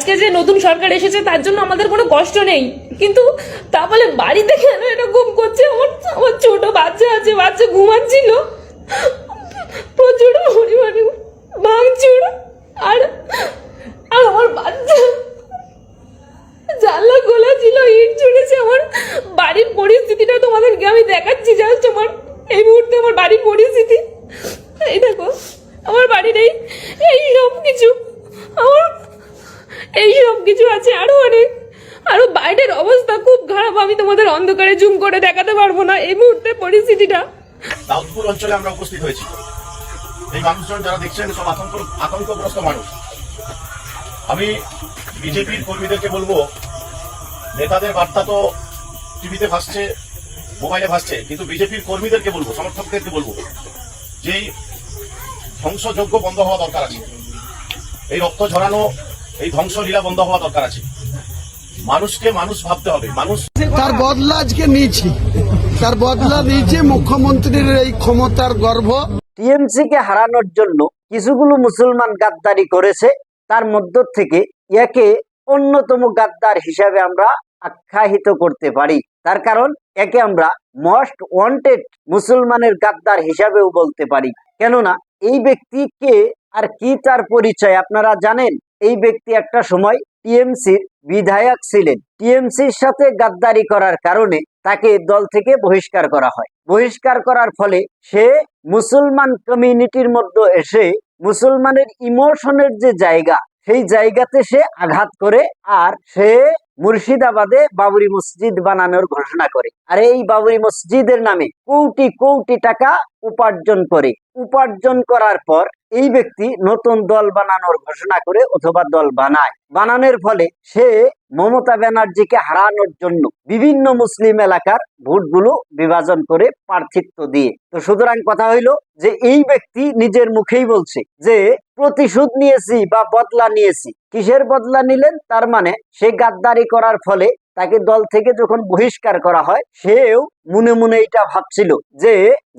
আজকে যে নতুন সরকার এসেছে তার জন্য আমাদের কোনো কষ্ট নেই, কিন্তু তা বলে বাড়িতে কেন এরকম করছে? আমার আমার ছোট বাচ্চা আছে, বাচ্চা ঘুমাচ্ছিল, প্রচুর পরিমাণে ভাঙচুর, আর আর আমার বাচ্চা জানলা খোলা ছিল, ইট ছুটেছে। আমার বাড়ির পরিস্থিতিটা তোমাদেরকে আমি দেখাচ্ছি, জাস্ট আমার এই মুহূর্তে আমার বাড়ির পরিস্থিতি এই দেখো। আমার বাড়ির এই সব কিছু, আমার এই সব কিছু আছে, আরো অনেক, আরো বাইরের অবস্থা খুব খারাপ। আমি তোমাদের অন্ধকারে জুম করে দেখাতে পারবো না এই মুহূর্তে পরিস্থিতিটা। দাউদপুর অঞ্চলে আমরা উপস্থিত হয়েছি। এই মানুষজন যারা দেখছেন সব আতঙ্কগ্রস্ত মানুষ। আমি বিজেপির কর্মীদেরকে বলবো, নেতাদের বার্তা তো টিভিতে ভাসছে, মোবাইলে ভাসছে, কিন্তু বিজেপির কর্মীদেরকে বলবো, সমর্থকদেরকে বলবো, যে ধ্বংসযজ্ঞ বন্ধ হওয়া দরকার আছে। এই রক্ত ঝরানো, এই ধ্বংসলীলা বন্ধ হওয়া দরকার আছে। মানুষকে মানুষ ভাবতে হবে। মানুষ তার বদলা আজকে নিয়েছি, তার বদলা নিয়েছে মুখ্যমন্ত্রীর এই ক্ষমতার গর্ব। টিএমসি কে হারানোর জন্য কিছুগুলো মুসলমান গাদ্দারি করেছে, তার মধ্য থেকে একে অন্যতম গাদ্দার হিসাবে আমরা আখ্যায়িত করতে পারি। তার কারণ একে আমরা মোস্ট ওয়ান্টেড মুসলমানের গাদ্দার হিসাবেও বলতে পারি। কেননা এই ব্যক্তি কে আর কি তার পরিচয় আপনারা জানেন। এই ব্যক্তি একটা সময় টিএমসির বিধায়ক ছিলেন। টিএমসির সাথে গাদ্দারি করার কারণে তাকে দল থেকে বহিষ্কার করা হয়। বহিষ্কার করার ফলে সে মুসলমান কমিউনিটির মধ্যে এসে মুসলমানের ইমোশনের যে জায়গা, সেই জায়গাতে সে আঘাত করে, আর সে মুর্শিদাবাদে বাবরি মসজিদ বানানোর ঘোষণা করে। আর এই বাবরি মসজিদের নামে কোটি কোটি টাকা উপার্জন করে। উপার্জন করার পর এই ব্যক্তি নতুন দল বানানোর ঘোষণা করে অথবা দল বানানোর ফলে সে মমতা ব্যানার্জিকে হারানোর জন্য বিভিন্ন মুসলিম এলাকার ভোটগুলো বিভাজন করে প্রার্থিত্ব দিয়ে। তো সুতরাং কথা হইল যে এই ব্যক্তি নিজের মুখেই বলছে যে প্রতিশোধ নিয়েছি বা বদলা নিয়েছি। কিসের বদলা নিলেন? তার মানে সে গাদ্দারি করার ফলে তাকে দল থেকে যখন বহিষ্কার করা হয়, সেও মনে মনে এটা ভাবছিল যে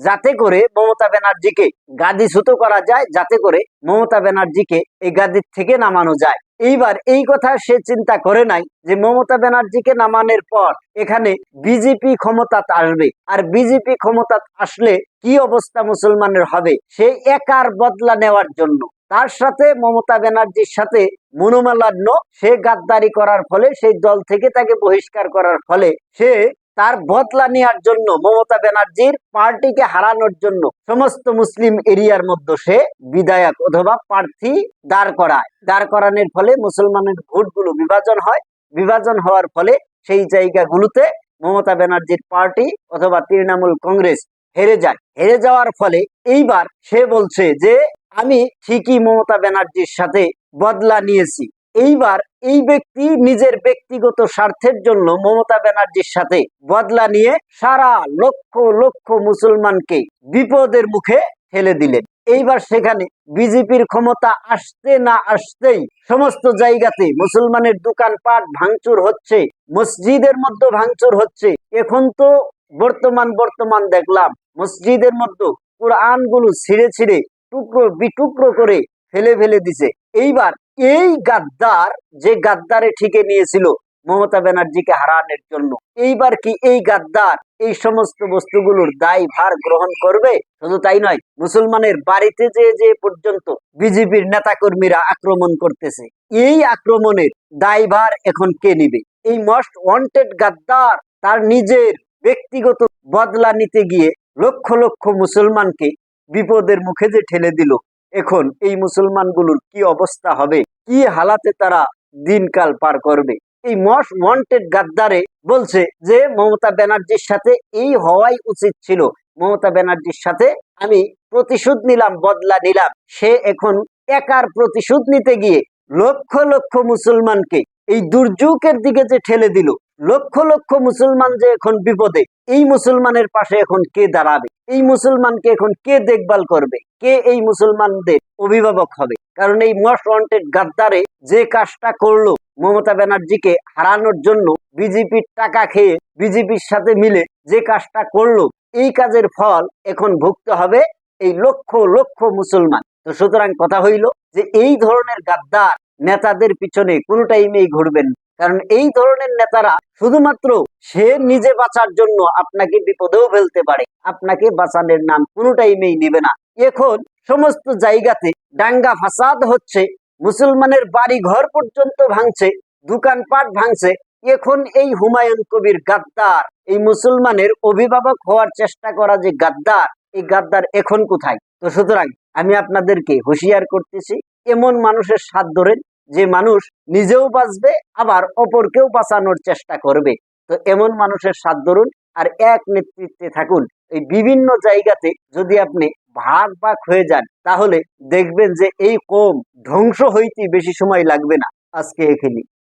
যাতে করে মমতা ব্যানার্জিকে গাদিচ্যুত করা যায়, যাতে করে মমতা ব্যানার্জিকে এই গাদির থেকে নামানো যায়। এইবার এই কথা সে চিন্তা করে নাই যে মমতা ব্যানার্জিকে নামানোর পর এখানে বিজেপি ক্ষমতা আসবে, আর বিজেপি ক্ষমতা আসলে কি অবস্থা মুসলমানের হবে। সে একার বদলা নেওয়ার জন্য তার সাথে মমতা ব্যানার্জির সাথে মনোমালিন্য, সে গাদ্দারি করার ফলে, সেই দল থেকে তাকে বহিষ্কার করার ফলে সে তার বদলা নেওয়ার জন্য মমতা ব্যানার্জির পার্টিকে হারানোর জন্য সমস্ত মুসলিম এরিয়ার মধ্যে সে বিধায়ক অথবা প্রার্থী দাঁড় করানোর ফলে মুসলমানের ভোটগুলো বিভাজন হয়। বিভাজন হওয়ার ফলে সেই জায়গাগুলোতে মমতা ব্যানার্জির পার্টি অথবা তৃণমূল কংগ্রেস হেরে যায়। হেরে যাওয়ার ফলে এইবার সে বলছে যে আমি ঠিকই মমতা ব্যানার্জির সাথে বদলা নিয়েছি। এইবার এই ব্যক্তি নিজের ব্যক্তিগত স্বার্থের জন্য মমতা ব্যানার্জির সাথে বদলা নিয়ে সারা লক্ষ লক্ষ মুসলমানকে বিপদের মুখে ঠেলে দিলেন। এইবার সেখানে বিজেপির ক্ষমতা আসতে না আসতেই সমস্ত জায়গাতে মুসলমানের দোকানপাট ভাঙচুর হচ্ছে, মসজিদের মধ্যে ভাঙচুর হচ্ছে। এখন তো বর্তমান দেখলাম মসজিদের মধ্যে কোরআন গুলো ছিঁড়ে ছিঁড়ে টুকরো বিটুকরো করে ফেলে দিছে। এইবার এই গাদ্দার যে গাদ্দারে ঠিকে নিয়েছিল মমতা ব্যানার্জিকে হারানোর জন্য, এইবার কি এই গাদ্দার এই সমস্ত বস্তুগুলোর দায় ভার গ্রহণ করবে? শুধু তাই নয়, মুসলমানের বাড়িতে যে পর্যন্ত বিজেপির নেতা কর্মীরা আক্রমণ করতেছে, এই আক্রমণের দায়ভার এখন কে নিবে? এই মোস্ট ওয়ান্টেড গাদ্দার তার নিজের ব্যক্তিগত বদলা নিতে গিয়ে লক্ষ লক্ষ মুসলমানকে বিপদের মুখে যে ঠেলে দিল, এখন এই মুসলমানগুলোর কি অবস্থা হবে, কি হালাতে তারা দিনকাল পার করবে? এই মোস্ট ওয়ান্টেড গাদ্দারে বলছে যে মমতা ব্যানার্জির সাথে এই হওয়াই উচিত ছিল, মমতা ব্যানার্জির সাথে আমি প্রতিশোধ নিলাম, বদলা নিলাম। সে এখন একার প্রতিশোধ নিতে গিয়ে লক্ষ লক্ষ মুসলমানকে এই দুর্যোগের দিকে যে ঠেলে দিল, লক্ষ লক্ষ মুসলমান যে এখন বিপদে, এই মুসলমানের পাশে এখন কে দাঁড়াবে? এই মুসলমানকে এখন কে দেখভাল করবে? কে এই মুসলমানদের অভিভাবক হবে? কারণ এই মোস্ট ওয়ান্টেড গাদ্দারে যে কাজটা করলো মমতা ব্যানার্জিকে হারানোর জন্য, বিজেপির টাকা খেয়ে বিজেপির সাথে মিলে যে কাজটা করলো, এই কাজের ফল এখন ভুগতে হবে এই লক্ষ লক্ষ মুসলমান। তো সুতরাং কথা হইল যে এই ধরনের গাদ্দার নেতাদের পিছনে কোনো টাইমেই ঘুরবেন না। কারণ এই ধরনের নেতারা শুধুমাত্র সে নিজে বাঁচার জন্য আপনাকে বিপদেও ফেলতে পারে, আপনাকে বাঁচানোর নাম কোনো টাইমেই নেবে না। এখন সমস্ত জায়গাতে দাঙ্গা ফাসাদ হচ্ছে, মুসলমানের বাড়ি ঘর পর্যন্ত ভাঙছে, দোকানপাট ভাঙছে। এখন এই হুমায়ুন কবির গাদ্দার, এই মুসলমানের অভিভাবক হওয়ার চেষ্টা করা যে গাদ্দার, এই গাদ্দার এখন কোথায়? তো সুতরাং আমি আপনাদেরকে হুঁশিয়ার করতেছি, এমন মানুষের সাথ ধরেন যে মানুষ নিজেও বাঁচবে আবার অপরকেও বাঁচানোর চেষ্টা করবে। তো এমন মানুষের সাথ ধরুন আর এক নেতৃত্বে থাকুন। এই বিভিন্ন জায়গাতে যদি আপনি ভাগ ভাগ হয়ে যান তাহলে দেখবেন যে এই কম ধ্বংস হইতে বেশি সময় লাগবে না। আজকে এখানে।